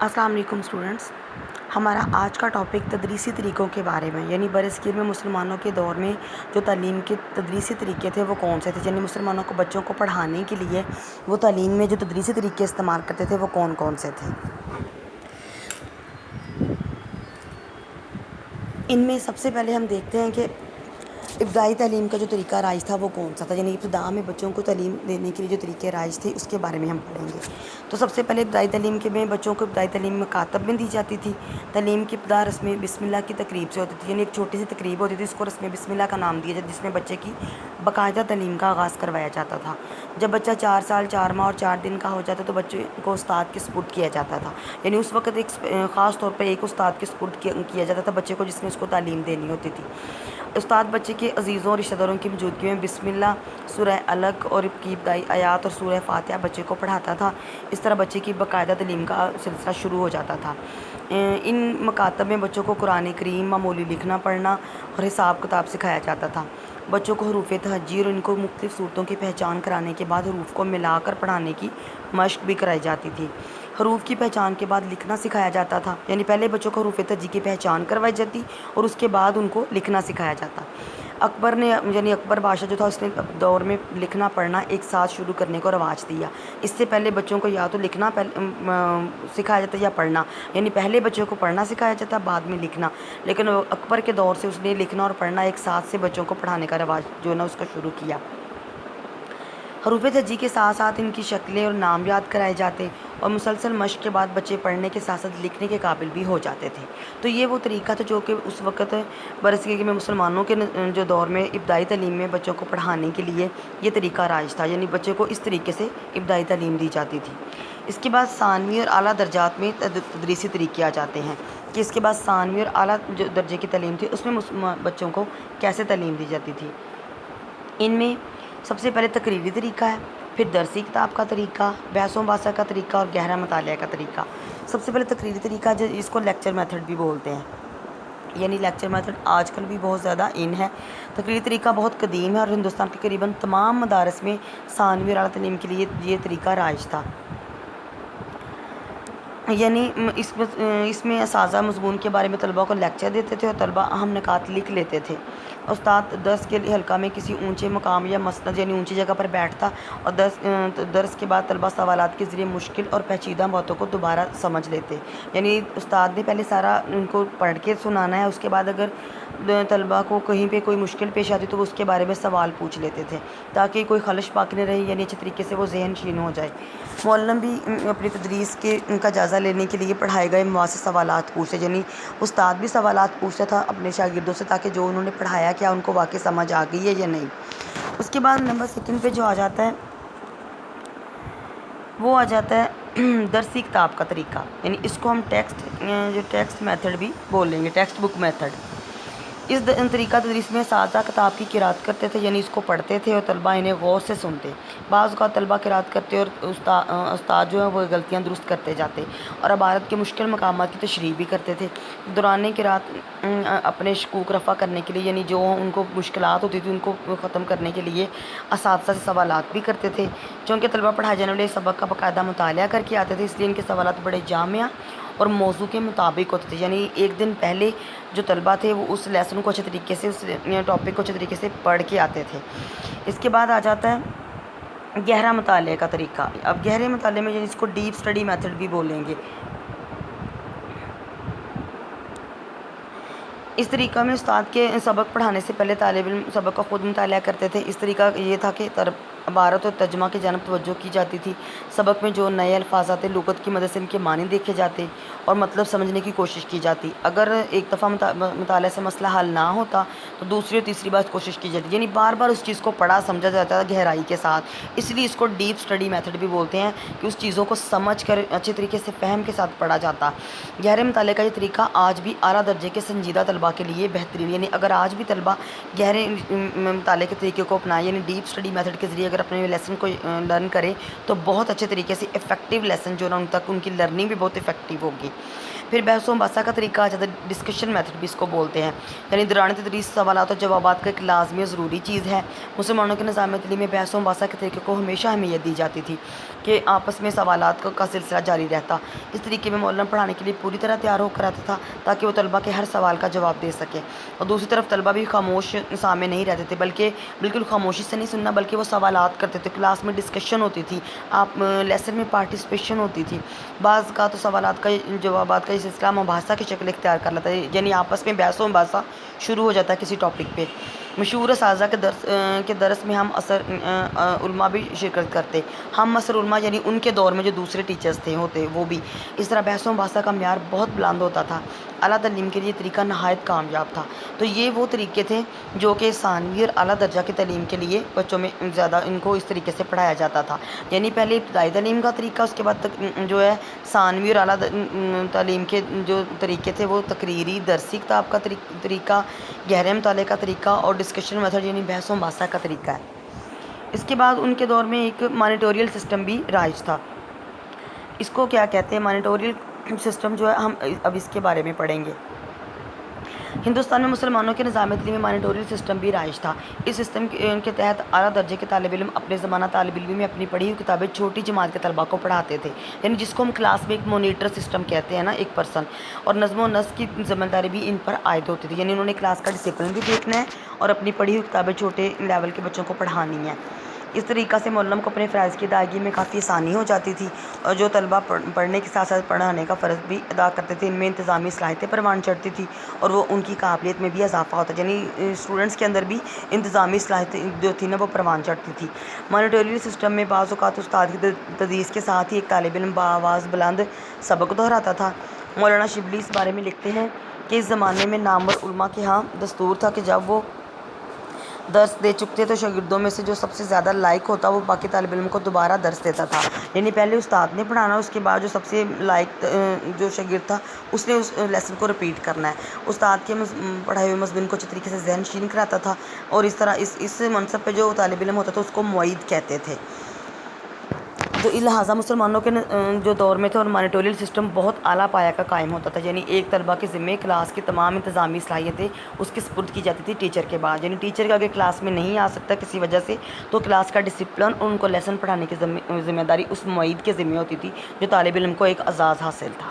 السلام علیکم اسٹوڈنٹس، ہمارا آج کا ٹاپک تدریسی طریقوں کے بارے میں، یعنی برصغیر میں مسلمانوں کے دور میں جو تعلیم کے تدریسی طریقے تھے وہ کون سے تھے، یعنی مسلمانوں کو بچوں کو پڑھانے کے لیے وہ تعلیم میں جو تدریسی طریقے استعمال کرتے تھے وہ کون کون سے تھے۔ ان میں سب سے پہلے ہم دیکھتے ہیں کہ ابتدائی تعلیم کا جو طریقہ رائج تھا وہ کون سا تھا، یعنی ابتدا میں بچوں کو تعلیم دینے کے لیے جو طریقے رائج تھے اس کے بارے میں ہم پڑھیں گے۔ تو سب سے پہلے ابتدائی تعلیم کے میں بچوں کو ابتدائی تعلیم مکاتب میں دی جاتی تھی۔ تعلیم کی ابتدا رسم بسم اللہ کی تقریب سے ہوتی تھی، یعنی ایک چھوٹی سی تقریب ہوتی تھی، اس کو رسم بسم اللہ کا نام دیا جاتا، جس میں بچے کی باقاعدہ تعلیم کا آغاز کروایا جاتا تھا۔ جب بچہ 4 سال 4 ماہ اور 4 دن کا ہو جاتا تو بچے کو استاد کے سپرد کیا جاتا تھا، یعنی اس وقت ایک خاص طور پہ ایک استاد کے سپرد کیا جاتا تھا بچے کو، جس نے اس کو تعلیم دینی ہوتی تھی۔ استاد بچے کے عزیزوں اور رشتہ داروں کی موجودگی میں بسم اللہ، سورہ الگ اور کی ابتدائی آیات اور سورہ فاتحہ بچے کو پڑھاتا تھا۔ اس طرح بچے کی باقاعدہ تعلیم کا سلسلہ شروع ہو جاتا تھا۔ ان مکاتب میں بچوں کو قرآن کریم معمولی لکھنا پڑھنا اور حساب کتاب سکھایا جاتا تھا۔ بچوں کو حروف تہجی اور ان کو مختلف صورتوں کی پہچان کرانے کے بعد حروف کو ملا کر پڑھانے کی مشق بھی کرائی جاتی تھی۔ حروف کی پہچان کے بعد لکھنا سکھایا جاتا تھا، یعنی پہلے بچوں کو حروف تہجی کی پہچان کروائی جاتی اور اس کے بعد ان کو لکھنا سکھایا جاتا۔ اکبر نے یعنی اکبر بادشاہ جو تھا اس نے دور میں لکھنا پڑھنا ایک ساتھ شروع کرنے کو رواج دیا۔ اس سے پہلے بچوں کو یا تو لکھنا سکھایا جاتا یا پڑھنا، یعنی پہلے بچوں کو پڑھنا سکھایا جاتا بعد میں لکھنا، لیکن اکبر کے دور سے اس نے لکھنا اور پڑھنا ایک ساتھ سے بچوں کو پڑھانے کا رواج جو ہے نا اس کا شروع کیا۔ حروف تہجی کے ساتھ ساتھ ان کی شکلیں اور نام یاد کرائے جاتے اور مسلسل مشق کے بعد بچے پڑھنے کے ساتھ ساتھ لکھنے کے قابل بھی ہو جاتے تھے۔ تو یہ وہ طریقہ تھا جو کہ اس وقت برصغیر میں مسلمانوں کے جو دور میں ابتدائی تعلیم میں بچوں کو پڑھانے کے لیے یہ طریقہ رائج تھا، یعنی بچے کو اس طریقے سے ابتدائی تعلیم دی جاتی تھی۔ اس کے بعد ثانوی اور اعلیٰ درجات میں تدریسی طریقے آ جاتے ہیں کہ اس کے بعد ثانوی اور اعلیٰ جو درجے کی تعلیم تھی اس میں بچوں کو کیسے تعلیم دی جاتی تھی۔ ان میں سب سے پہلے تقریری طریقہ ہے، پھر درسی کتاب کا طریقہ، بحث و مباحثہ کا طریقہ اور گہرا مطالعہ کا طریقہ۔ سب سے پہلے تقریری طریقہ اس کو لیکچر میتھڈ بھی بولتے ہیں، یعنی لیکچر میتھڈ آج کل بھی بہت زیادہ ان ہے۔ تقریری طریقہ بہت قدیم ہے اور ہندوستان کے قریباً تمام مدارس میں ثانوی اور اعلیٰ تعلیم کے لیے یہ طریقہ رائج تھا، یعنی اس میں اساتذہ مضمون کے بارے میں طلباء کو لیکچر دیتے تھے اور طلباء اہم نکات لکھ لیتے تھے۔ استاد درس کے حلقہ میں کسی اونچے مقام یا مسند یعنی اونچی جگہ پر بیٹھتا اور درس کے بعد طلباء سوالات کے ذریعے مشکل اور پیچیدہ باتوں کو دوبارہ سمجھ لیتے، یعنی استاد نے پہلے سارا ان کو پڑھ کے سنانا ہے، اس کے بعد اگر طلباء کو کہیں پہ کوئی مشکل پیش آتی تو وہ اس کے بارے میں سوال پوچھ لیتے تھے تاکہ کوئی خلش باقی نہ رہے، یعنی اچھے طریقے سے وہ ذہن نشین ہو جائے۔ معلم بھی اپنی تدریس کے ان کا جائزہ لینے کے لیے پڑھائے گئے مواد سے سوالات پوچھتے، یعنی استاد بھی سوالات پوچھتا تھا اپنے شاگردوں سے تاکہ جو انہوں نے پڑھایا کیا ان کو واقعی سمجھ آ گئی ہے یا نہیں۔ اس کے بعد نمبر 2 پہ جو آ جاتا ہے وہ آ جاتا ہے درسی کتاب کا طریقہ، یعنی اس کو ہم ٹیکسٹ میتھڈ بھی بول لیں گے، ٹیکسٹ بک میتھڈ۔ اس طریقہ تدریس میں اساتذہ کتاب کی قرأت کرتے تھے، یعنی اس کو پڑھتے تھے اور طلباء انہیں غور سے سنتے۔ بعض اوقات طلباء قرأت کرتے اور استاد جو ہے وہ غلطیاں درست کرتے جاتے اور عبارت کے مشکل مقامات کی تشریح بھی کرتے تھے۔ دوران قرأت اپنے شکوک رفع کرنے کے لیے، یعنی جو ان کو مشکلات ہوتی تھی ان کو ختم کرنے کے لیے اساتذہ سے سوالات بھی کرتے تھے۔ چونکہ طلباء پڑھائے جانے والے سبق کا باقاعدہ مطالعہ کر کے آتے تھے، اس لیے ان کے سوالات بڑے جامع اور موضوع کے مطابق ہوتے تھے، یعنی ایک دن پہلے جو طلباء تھے وہ اس لیسن کو اچھے طریقے سے اس ٹاپک کو اچھے طریقے سے پڑھ کے آتے تھے۔ اس کے بعد آ جاتا ہے گہرا مطالعے کا طریقہ۔ اب گہرے مطالعے میں یعنی اس کو ڈیپ سٹڈی میتھڈ بھی بولیں گے۔ اس طریقہ میں استاد کے سبق پڑھانے سے پہلے طالب علم سبق کا خود مطالعہ کرتے تھے۔ اس طریقہ یہ تھا کہ عبارت اور ترجمہ کی جانب توجہ کی جاتی تھی۔ سبق میں جو نئے الفاظ آتے لغت کی مدد سے ان کے معنی دیکھے جاتے اور مطلب سمجھنے کی کوشش کی جاتی۔ اگر ایک دفعہ مطالعے سے مسئلہ حل نہ ہوتا تو دوسری اور تیسری بار کوشش کی جاتی، یعنی بار بار اس چیز کو پڑھا سمجھا جاتا ہے گہرائی کے ساتھ۔ اس لیے اس کو ڈیپ سٹڈی میتھڈ بھی بولتے ہیں کہ اس چیزوں کو سمجھ کر اچھے طریقے سے فہم کے ساتھ پڑھا جاتا۔ گہرے مطالعے کا یہ طریقہ آج بھی اعلیٰ درجے کے سنجیدہ طلباء کے لیے بہترین، یعنی اگر آج بھی طلباء گہرے مطالعے کے طریقے کو اپنائیں، یعنی ڈیپ سٹڈی میتھڈ کے ذریعے اگر اپنے لیسن کو لرن کرے تو بہت اچھے طریقے سے افیکٹو لیسن جو نا ان تک ان کی لرننگ بھی بہت افیکٹو ہوگی۔ پھر بحث و مباحثہ کا طریقہ آ جاتا ہے، ڈسکشن میتھڈ بھی اس کو بولتے ہیں، یعنی دوران تدریس سوالات اور جوابات کا ایک لازمی اور ضروری چیز ہے۔ مسلمانوں کے نظام تعلیم میں بحث و مباحثہ کے طریقے کو ہمیشہ اہمیت دی جاتی تھی۔ کہ آپس میں سوالات کا سلسلہ جاری رہتا۔ اس طریقے میں مولانا پڑھانے کے لیے پوری طرح تیار ہو کر آتا تھا تاکہ وہ طلبہ کے ہر سوال کا جواب دے سکے، اور دوسری طرف طلبہ بھی خاموش سامنے نہیں رہتے تھے، بلکہ بالکل خاموشی سے نہیں سننا، بلکہ وہ سوالات کرتے تھے۔ کلاس میں ڈسکشن ہوتی تھی، لیسن میں پارٹیسپیشن ہوتی تھی، بعض کا تو سوالات کا جوابات کا یہ سلسلہ مباحثہ کی شکل اختیار کر لیتا ہے، یعنی آپس میں بحث و مباحثہ شروع ہو جاتا ہے کسی ٹاپک پہ۔ مشہور اساتذہ کے درس میں ہم اثر علماء بھی شرکت کرتے، ہم اثر علماء یعنی ان کے دور میں جو دوسرے ٹیچرز تھے ہوتے وہ بھی۔ اس طرح بحث و مباحثہ کا معیار بہت بلند ہوتا تھا۔ اعلیٰ تعلیم کے لیے طریقہ نہایت کامیاب تھا۔ تو یہ وہ طریقے تھے جو کہ ثانوی اور اعلیٰ درجہ کی تعلیم کے لیے بچوں میں زیادہ ان کو اس طریقے سے پڑھایا جاتا تھا، یعنی پہلے ابتدائی تعلیم کا طریقہ، اس کے بعد جو ہے ثانوی اور اعلیٰ تعلیم کے جو طریقے تھے وہ تقریری درسی کتاب کا طریقہ، گہرے مطالعے کا طریقہ اور ڈسکشن میتھڈ یعنی بحث و مباحثہ کا طریقہ ہے۔ اس کے بعد ان کے دور میں ایک مانیٹوریل سسٹم بھی رائج تھا۔ اس کو کیا کہتے ہیں مانیٹوریل سسٹم جو ہے، ہم اب اس کے بارے میں پڑھیں گے۔ ہندوستان میں مسلمانوں کے نظام تعلیم میں مانیٹوریل سسٹم بھی رائج تھا۔ اس سسٹم کے تحت اعلیٰ درجے کے طالب علم اپنے زمانہ طالب علم میں اپنی پڑھی ہوئی کتابیں چھوٹی جماعت کے طلباء کو پڑھاتے تھے، یعنی جس کو ہم کلاس میں ایک مونیٹر سسٹم کہتے ہیں نا، ایک پرسن، اور نظم و نسق کی ذمہ داری بھی ان پر عائد ہوتی تھی، یعنی انہوں نے کلاس کا ڈسپلن بھی دیکھنا ہے اور اپنی پڑھی ہوئی کتابیں چھوٹے لیول کے بچوں کو پڑھانی ہیں۔ اس طریقہ سے مولانا کو اپنے فرائض کی ادائیگی میں کافی آسانی ہو جاتی تھی، اور جو طلبہ پڑھنے کے ساتھ ساتھ پڑھانے کا فرض بھی ادا کرتے تھے، ان میں انتظامی صلاحیتیں پروان چڑھتی تھی اور وہ ان کی قابلیت میں بھی اضافہ ہوتا، یعنی اسٹوڈنٹس کے اندر بھی انتظامی صلاحیتیں جو تھی نا وہ پروان چڑھتی تھی۔ مانیٹوریل سسٹم میں بعض اوقات استاد کی تدریس کے ساتھ ہی ایک طالب علم بآواز بلند سبق دہراتا تھا۔ مولانا شبلی اس بارے میں لکھتے ہیں کہ اس زمانے میں نامور علماء کے ہاں دستور تھا کہ جب وہ درس دے چکتے تو شاگردوں میں سے جو سب سے زیادہ لائق ہوتا وہ باقی طالب علم کو دوبارہ درس دیتا تھا، یعنی پہلے استاد نے پڑھانا، اس کے بعد جو سب سے لائق جو شاگرد تھا اس نے اس لیسن کو رپیٹ کرنا ہے۔ استاد کے پڑھائے ہوئے مضمون کو اچھی طریقے سے ذہن نشین کراتا تھا، اور اس طرح اس منصب پہ جو طالب علم ہوتا تھا اس کو معید کہتے تھے۔ تو لہٰذا مسلمانوں کے جو دور میں تھے اور مانیٹوریل سسٹم بہت اعلیٰ پایہ کا قائم ہوتا تھا، یعنی ایک طلبہ کے ذمے کلاس کی تمام انتظامی صلاحیتیں اس کے سپرد کی جاتی تھی ٹیچر کے بعد، یعنی ٹیچر کا اگر کلاس میں نہیں آ سکتا کسی وجہ سے تو کلاس کا ڈسپلن اور ان کو لیسن پڑھانے کی ذمہ داری اس معید کے ذمے ہوتی تھی جو طالب علم کو ایک اعزاز حاصل تھا۔